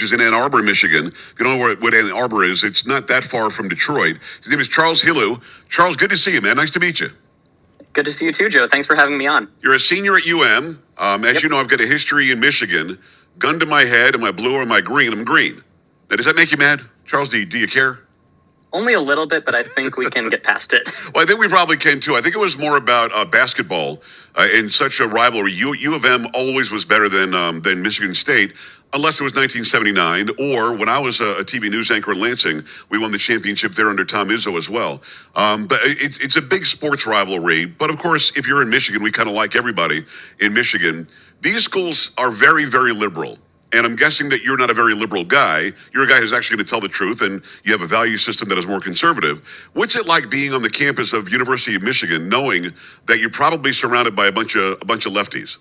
is in Ann Arbor, Michigan. If you don't know what Ann Arbor is, it's not that far from Detroit. His name is Charles Hilu. Charles, good to see you, man. Nice to meet you. Good to see you too, Joe. Thanks for having me on. You're a senior at UM. As you know, I've got a history in Michigan. Gun to my head, am I blue or am I green? I'm green. Now, does that make you mad? Charles, do you care? Only a little bit, but I think we can get past it. Well, I think we probably can, too. I think it was more about basketball in such a rivalry. U of M always was better than Michigan State, unless it was 1979, or when I was a TV news anchor in Lansing, we won the championship there under Tom Izzo as well. But it's a big sports rivalry. But, of course, if you're in Michigan, we kind of like everybody in Michigan. These schools are very, very liberal. And I'm guessing that you're not a very liberal guy. You're a guy who's actually going to tell the truth, and you have a value system that is more conservative. What's it like being on the campus of University of Michigan, knowing that you're probably surrounded by a bunch of lefties?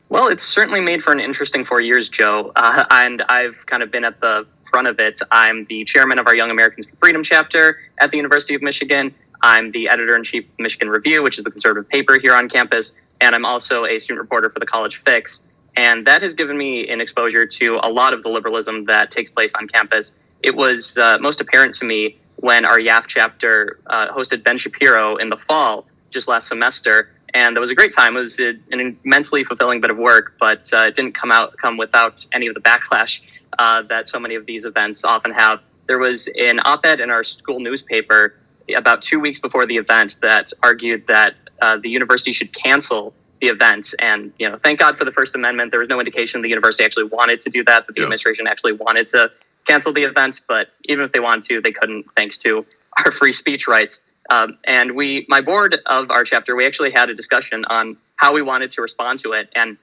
Well, it's certainly made for an interesting 4 years, Joe, and I've kind of been at the front of it. I'm the chairman of our Young Americans for Freedom chapter at the University of Michigan. I'm the editor-in-chief of Michigan Review, which is the conservative paper here on campus, and I'm also a student reporter for the College Fix. And that has given me an exposure to a lot of the liberalism that takes place on campus. It was most apparent to me when our YAF chapter hosted Ben Shapiro in the fall, just last semester. And that was a great time. It was an immensely fulfilling bit of work, but it didn't come without any of the backlash that so many of these events often have. There was an op-ed in our school newspaper about 2 weeks before the event that argued that the university should cancel the event. And, thank God for the First Amendment. There was no indication the university actually wanted to do that the administration actually wanted to cancel the event. But even if they wanted to, they couldn't, thanks to our free speech rights. And my board of our chapter, we actually had a discussion on how we wanted to respond to it. And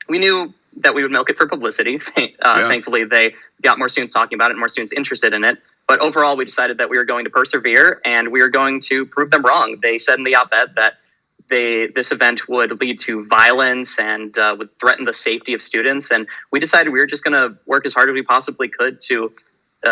we knew that we would milk it for publicity. Thankfully, they got more students talking about it and more students interested in it. But overall, we decided that we were going to persevere and we were going to prove them wrong. They said in the op-ed that this event would lead to violence and would threaten the safety of students. And we decided we were just going to work as hard as we possibly could to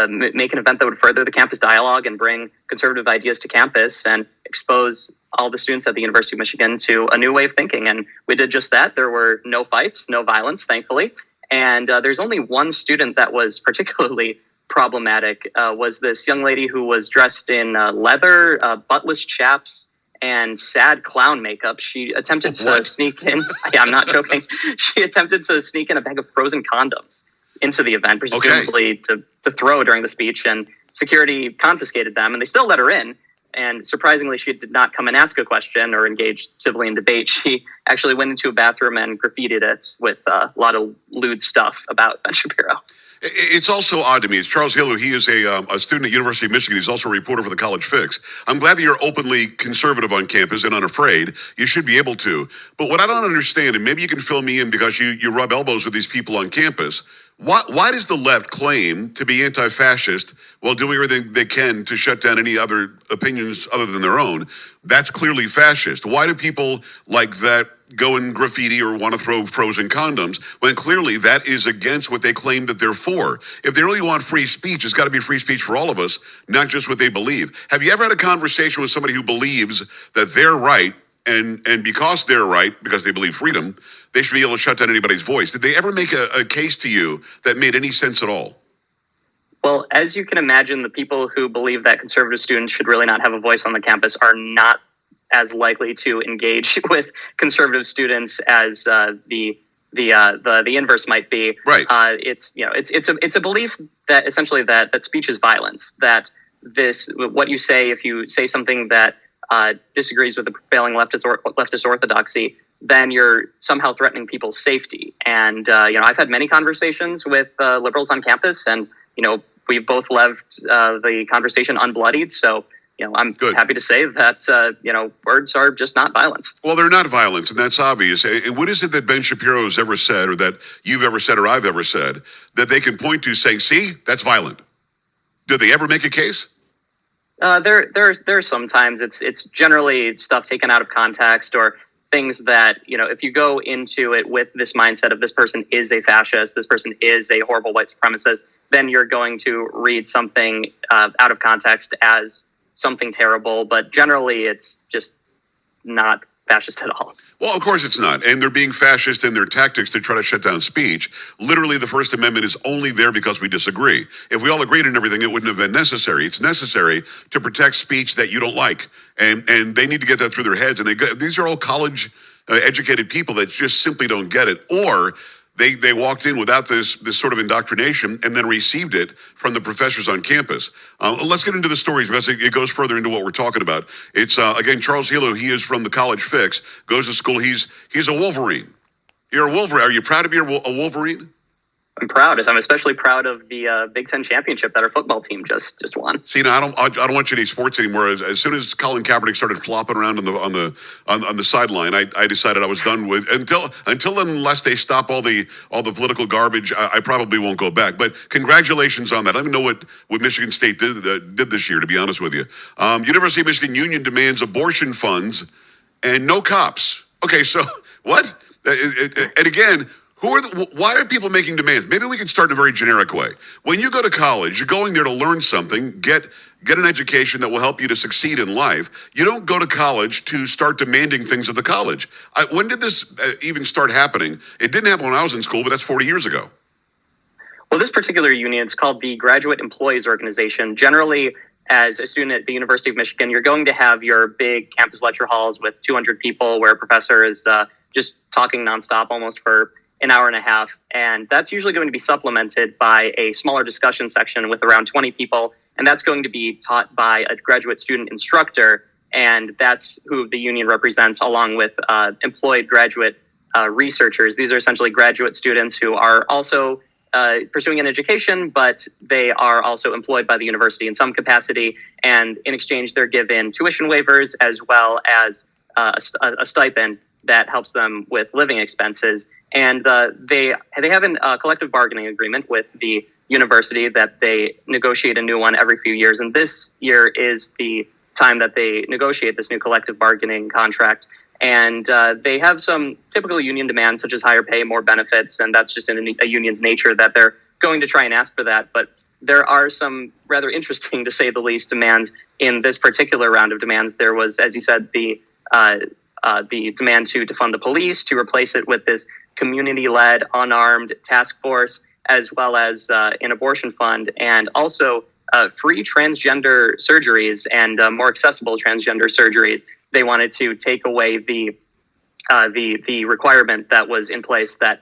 make an event that would further the campus dialogue and bring conservative ideas to campus and expose all the students at the University of Michigan to a new way of thinking. And we did just that. There were no fights, no violence, thankfully. And there's only one student that was particularly problematic, was this young lady who was dressed in leather, buttless chaps, and sad clown makeup. She attempted to sneak in. Yeah, I'm not joking. She attempted to sneak in a bag of frozen condoms into the event, presumably to throw during the speech, and security confiscated them, and they still let her in. And surprisingly, she did not come and ask a question or engage civilly in debate. She actually went into a bathroom and graffitied it with a lot of lewd stuff about Ben Shapiro. It's also odd to me. It's Charles Hilu. He is a student at University of Michigan. He's also a reporter for the College Fix. I'm glad that you're openly conservative on campus and unafraid. You should be able to. But what I don't understand, and maybe you can fill me in because you rub elbows with these people on campus, why does the left claim to be anti-fascist while doing everything they can to shut down any other opinions other than their own? That's clearly fascist. Why do people like that go and graffiti or want to throw frozen condoms when clearly that is against what they claim that they're for? If they really want free speech, it's got to be free speech for all of us, not just what they believe. Have you ever had a conversation with somebody who believes that they're right, and because they're right, because they believe freedom, they should be able to shut down anybody's voice? Did they ever make a case to you that made any sense at all? Well, as you can imagine, the people who believe that conservative students should really not have a voice on the campus are not as likely to engage with conservative students as the inverse might be. Right. It's a belief that essentially that speech is violence. That what you say, if you say something that disagrees with the prevailing leftist orthodoxy, then you're somehow threatening people's safety. And I've had many conversations with liberals on campus, and we've both left the conversation unbloodied. So I'm happy to say that, words are just not violence. Well, they're not violence, and that's obvious. And what is it that Ben Shapiro has ever said, or that you've ever said, or I've ever said, that they can point to saying, see, that's violent? Do they ever make a case? There's sometimes it's generally stuff taken out of context, or things that, if you go into it with this mindset of this person is a fascist, this person is a horrible white supremacist, then you're going to read something out of context as something terrible. But generally, it's just not fascist at all. Well, of course it's not. And they're being fascist in their tactics to try to shut down speech. Literally, the First Amendment is only there because we disagree. If we all agreed on everything, it wouldn't have been necessary. It's necessary to protect speech that you don't like. And they need to get that through their heads. And these are all college educated people that just simply don't get it. Or they walked in without this sort of indoctrination and then received it from the professors on campus. Let's get into the stories because it goes further into what we're talking about. It's again Charles Hilu. He is from the College Fix. Goes to school. He's a Wolverine. You're a Wolverine. Are you proud to be a Wolverine? I'm proud. I'm especially proud of the Big Ten championship that our football team just won. See, now I don't watch any sports anymore. As soon as Colin Kaepernick started flopping around on the sideline, I decided I was done with until unless they stop all the political garbage. I probably won't go back. But congratulations on that. I don't even know what Michigan State did this year. To be honest with you, University of Michigan Union demands abortion funds and no cops. Okay, so what? And again. Why are people making demands? Maybe we can start in a very generic way. When you go to college, you're going there to learn something, get an education that will help you to succeed in life. You don't go to college to start demanding things of the college. When did this even start happening? It didn't happen when I was in school, but that's 40 years ago. Well, this particular union, it's called the Graduate Employees Organization. Generally, as a student at the University of Michigan, you're going to have your big campus lecture halls with 200 people where a professor is just talking nonstop almost for an hour and a half. And that's usually going to be supplemented by a smaller discussion section with around 20 people. And that's going to be taught by a graduate student instructor. And that's who the union represents, along with employed graduate researchers. These are essentially graduate students who are also pursuing an education, but they are also employed by the university in some capacity. And in exchange, they're given tuition waivers as well as a stipend that helps them with living expenses. And they have a collective bargaining agreement with the university that they negotiate a new one every few years. And this year is the time that they negotiate this new collective bargaining contract. And they have some typical union demands, such as higher pay, more benefits. And that's just in a union's nature that they're going to try and ask for that. But there are some rather interesting, to say the least, demands in this particular round of demands. There was, as you said, the demand to defund the police, to replace it with this community-led unarmed task force, as well as an abortion fund, and also free transgender surgeries and more accessible transgender surgeries. They wanted to take away the requirement that was in place that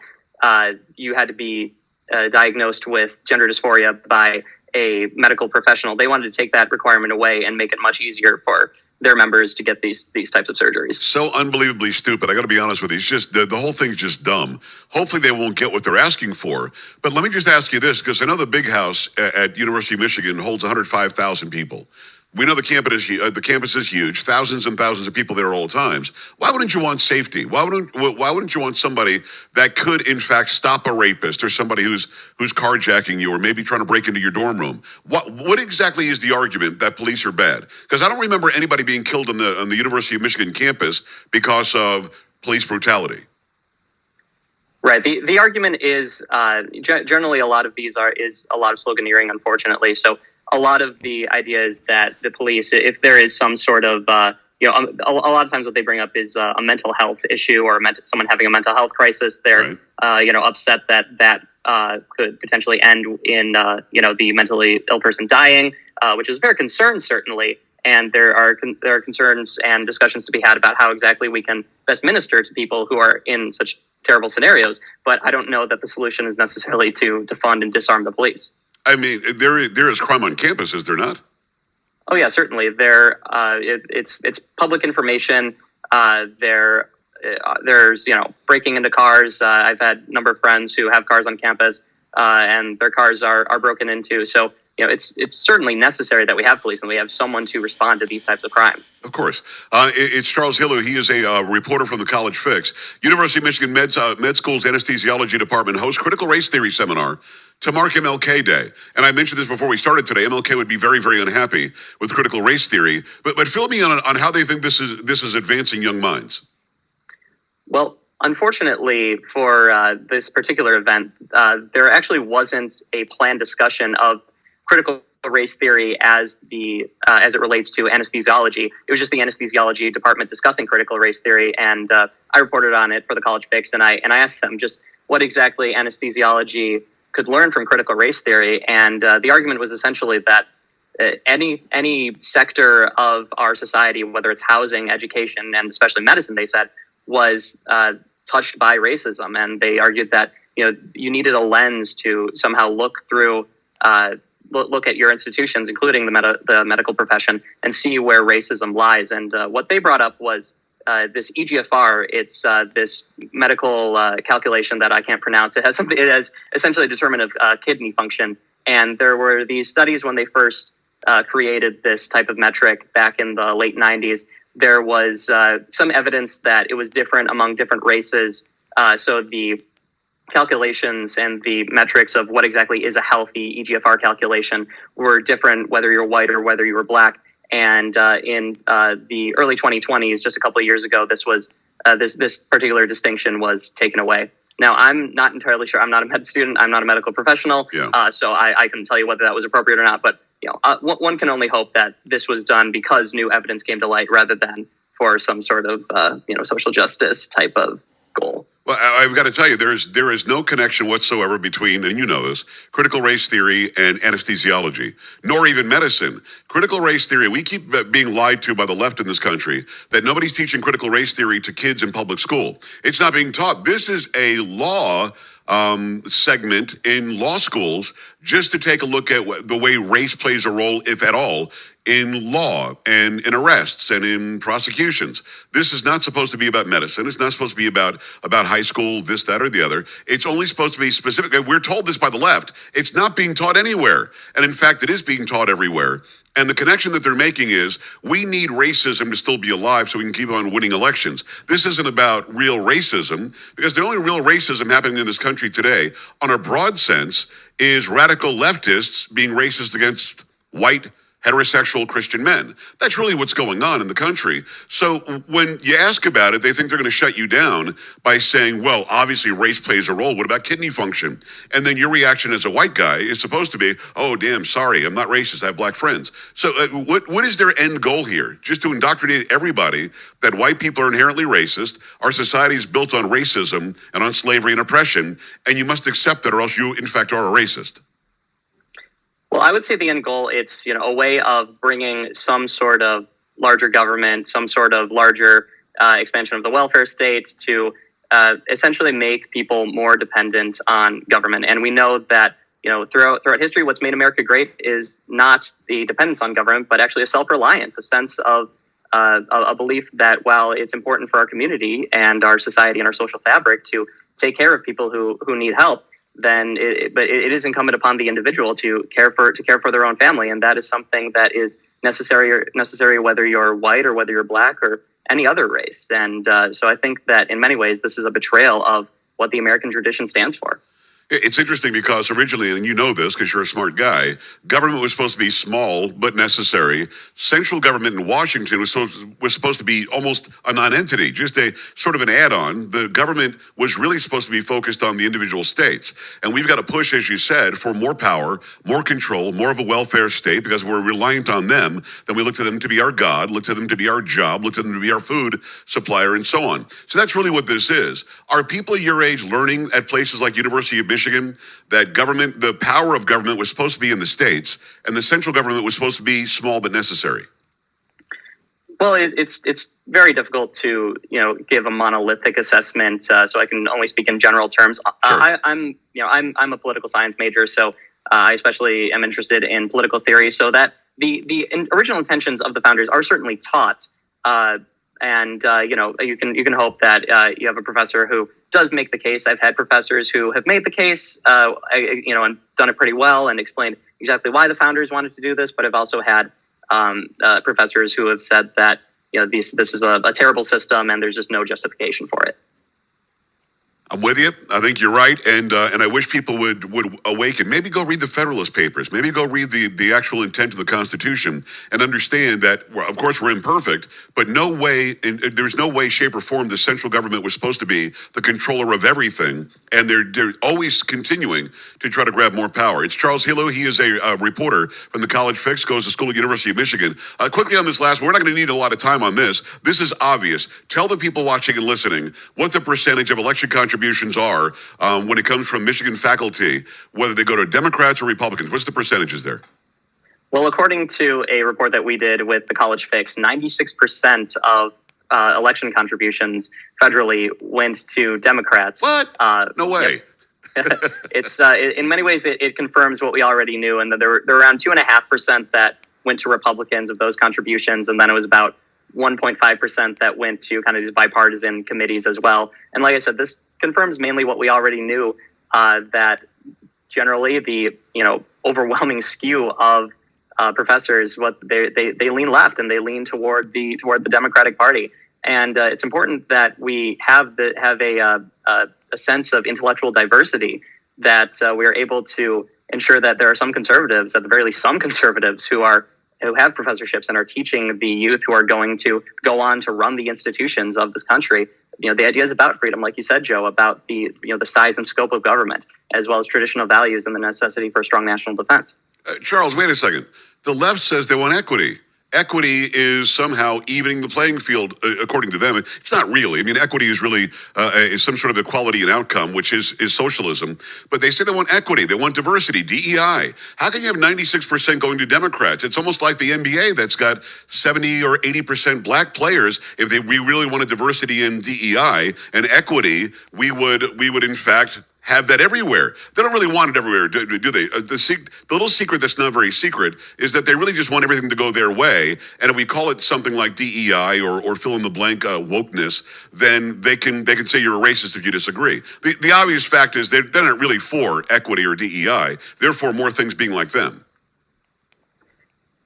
you had to be diagnosed with gender dysphoria by a medical professional. They wanted to take that requirement away and make it much easier for their members to get these types of surgeries. So unbelievably stupid. I got to be honest with you. It's just the whole thing's just dumb. Hopefully they won't get what they're asking for. But let me just ask you this, because I know the big house at University of Michigan holds 105,000 people. We know the campus is huge, thousands and thousands of people there at all times. Why wouldn't you want safety? Why wouldn't you want somebody that could, in fact, stop a rapist or somebody who's carjacking you or maybe trying to break into your dorm room? What exactly is the argument that police are bad? Because I don't remember anybody being killed on the University of Michigan campus because of police brutality. Right. The argument is generally a lot of these is a lot of sloganeering, unfortunately. So a lot of the idea is that the police, if there is some sort of, a lot of times what they bring up is a mental health issue or someone having a mental health crisis. They're, right. Upset that could potentially end in, the mentally ill person dying, which is a very concern, certainly. And there are concerns and discussions to be had about how exactly we can best minister to people who are in such terrible scenarios. But I don't know that the solution is necessarily to defund and disarm the police. I mean, there is crime on campus, is there not? Oh yeah, certainly. It's public information. There's breaking into cars. I've had a number of friends who have cars on campus, and their cars are broken into. So it's certainly necessary that we have police and we have someone to respond to these types of crimes. Of course. It's Charles Hilu. He is a reporter from the College Fix. University of Michigan Med School's anesthesiology department hosts critical race theory seminar to mark MLK Day. And I mentioned this before we started today. MLK would be very, very unhappy with critical race theory. But fill me on how they think this is advancing young minds. Well, unfortunately for this particular event, there actually wasn't a planned discussion of critical race theory as it relates to anesthesiology. It was just the anesthesiology department discussing critical race theory, and I reported on it for the College Fix, and I asked them just what exactly anesthesiology could learn from critical race theory, and the argument was essentially that any sector of our society, whether it's housing, education, and especially medicine, they said, was touched by racism, and they argued that you needed a lens to somehow look through. Look at your institutions, including the medical profession, and see where racism lies. And what they brought up was this EGFR. It's this medical calculation that I can't pronounce. It has essentially a determinant of kidney function. And there were these studies when they first created this type of metric back in the late 90s. There was some evidence that it was different among different races. So the calculations and the metrics of what exactly is a healthy EGFR calculation were different whether you're white or whether you were black. And in the early 2020s, just a couple of years ago, this particular distinction was taken away. Now, I'm not entirely sure. I'm not a med student. I'm not a medical professional. Yeah. So I couldn't tell you whether that was appropriate or not. But one can only hope that this was done because new evidence came to light rather than for some sort of social justice type of goal. Well, I've got to tell you, there is no connection whatsoever between, and you know this, critical race theory and anesthesiology, nor even medicine. Critical race theory, we keep being lied to by the left in this country that nobody's teaching critical race theory to kids in public school. It's not being taught. This is a law segment in law schools just to take a look at the way race plays a role, if at all, in law and in arrests and in prosecutions. This is not supposed to be about medicine. It's not supposed to be about high school, this, that, or the other. It's only supposed to be specific. We're told this by the left. It's not being taught anywhere. And in fact, it is being taught everywhere. And the connection that they're making is we need racism to still be alive so we can keep on winning elections. This isn't about real racism, because the only real racism happening in this country today, on a broad sense, is radical leftists being racist against white heterosexual Christian men. That's really what's going on in the country. So when you ask about it, they think they're going to shut you down by saying, well, obviously race plays a role. What about kidney function? And then your reaction as a white guy is supposed to be, oh, damn, sorry, I'm not racist. I have black friends. So what is their end goal here? Just to indoctrinate everybody that white people are inherently racist. Our society is built on racism and on slavery and oppression, and you must accept that or else you, in fact, are a racist. Well, I would say the end goal, it's a way of bringing some sort of larger government, some sort of larger expansion of the welfare state to essentially make people more dependent on government. And we know that throughout history, what's made America great is not the dependence on government, but actually a self-reliance, a sense of a belief that while it's important for our community and our society and our social fabric to take care of people who need help, then it is incumbent upon the individual to care for their own family, and that is something that is necessary whether you're white or whether you're black or any other race. And so I think that in many ways this is a betrayal of what the American tradition stands for. It's interesting because originally, and you know this because you're a smart guy, government was supposed to be small but necessary. Central government in Washington was supposed to be almost a non-entity, just a sort of an add-on. The government was really supposed to be focused on the individual states. And we've got to push, as you said, for more power, more control, more of a welfare state, because we're reliant on them. Then we look to them to be our God, look to them to be our job, look to them to be our food supplier, and so on. So that's really what this is. Are people your age learning at places like University of Michigan that government, the power of government was supposed to be in the states, and the central government was supposed to be small but necessary? Well, it's very difficult to give a monolithic assessment, so I can only speak in general terms. Sure. I'm a political science major, so I especially am interested in political theory. So that the original intentions of the founders are certainly taught. And you can hope that you have a professor who does make the case. I've had professors who have made the case, and done it pretty well and explained exactly why the founders wanted to do this. But I've also had professors who have said that this is a terrible system and there's just no justification for it. I'm with you. I think you're right, and I wish people would awaken. Maybe go read the Federalist Papers. Maybe go read the actual intent of the Constitution and understand that, well, of course, we're imperfect, but no way, there's no way, shape, or form the central government was supposed to be the controller of everything, and they're always continuing to try to grab more power. It's Charles Hilu. He is a reporter from the College Fix, goes to school at University of Michigan. Quickly on this last, we're not going to need a lot of time on this. This is obvious. Tell the people watching and listening what the percentage of election contributions are when it comes from Michigan faculty, whether they go to Democrats or Republicans. What's the percentages there? Well, according to a report that we did with the College Fix, 96% of election contributions federally went to Democrats. What? No way. It's in many ways it confirms what we already knew, and that there were around 2.5% that went to Republicans of those contributions, and then it was about 1.5% that went to kind of these bipartisan committees as well. And like I said, this confirms mainly what we already knew, that generally the overwhelming skew of professors, what they lean left and they lean toward the Democratic Party. And it's important that we have a sense of intellectual diversity, that we are able to ensure that there are some conservatives, at the very least some conservatives, who have professorships and are teaching the youth who are going to go on to run the institutions of this country. The idea is about freedom, like you said, Joe, about the size and scope of government, as well as traditional values and the necessity for strong national defense. Charles, wait a second. The left says they want equity. Equity is somehow evening the playing field, according to them. It's not really. I mean, equity is really some sort of equality in outcome, which is socialism. But they say they want equity. They want diversity, DEI. How can you have 96% going to Democrats? It's almost like the NBA that's got 70 or 80% black players. If we really wanted diversity in DEI and equity, we would in fact have that everywhere. They don't really want it everywhere, do they? The little secret that's not very secret is that they really just want everything to go their way. And if we call it something like DEI or fill in the blank wokeness, then they can say you're a racist if you disagree. The obvious fact is they're not really for equity or DEI. They're for more things being like them.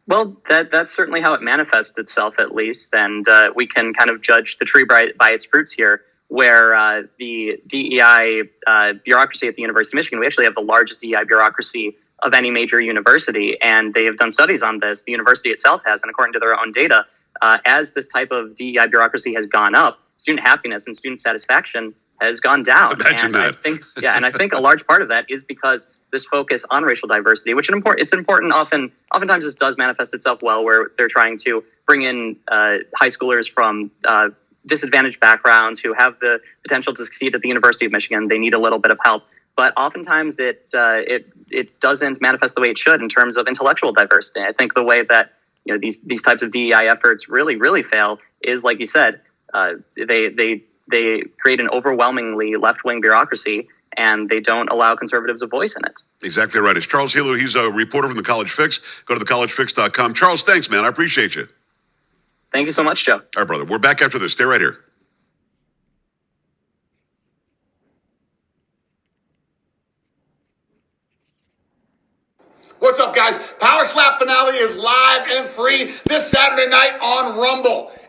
Well, that's certainly how it manifests itself, at least. And we can kind of judge the tree by its fruits here, where the DEI bureaucracy at the University of Michigan, we actually have the largest DEI bureaucracy of any major university, and they have done studies on this. The university itself has, and according to their own data, as this type of DEI bureaucracy has gone up, student happiness and student satisfaction has gone down. Imagine that. I think a large part of that is because this focus on racial diversity, which it's important. Oftentimes this does manifest itself well, where they're trying to bring in high schoolers from disadvantaged backgrounds who have the potential to succeed at the University of Michigan. They need a little bit of help, but oftentimes it doesn't manifest the way it should in terms of intellectual diversity. I think the way that these types of DEI efforts really fail is, like you said, they create an overwhelmingly left-wing bureaucracy, and they don't allow conservatives a voice in it. Exactly right. It's Charles Hilu. He's a reporter from the College Fix. Go to thecollegefix.com. Charles, thanks, man. I appreciate you. Thank you so much, Joe. All right, brother. We're back after this. Stay right here. What's up, guys? Power Slap finale is live and free this Saturday night on Rumble.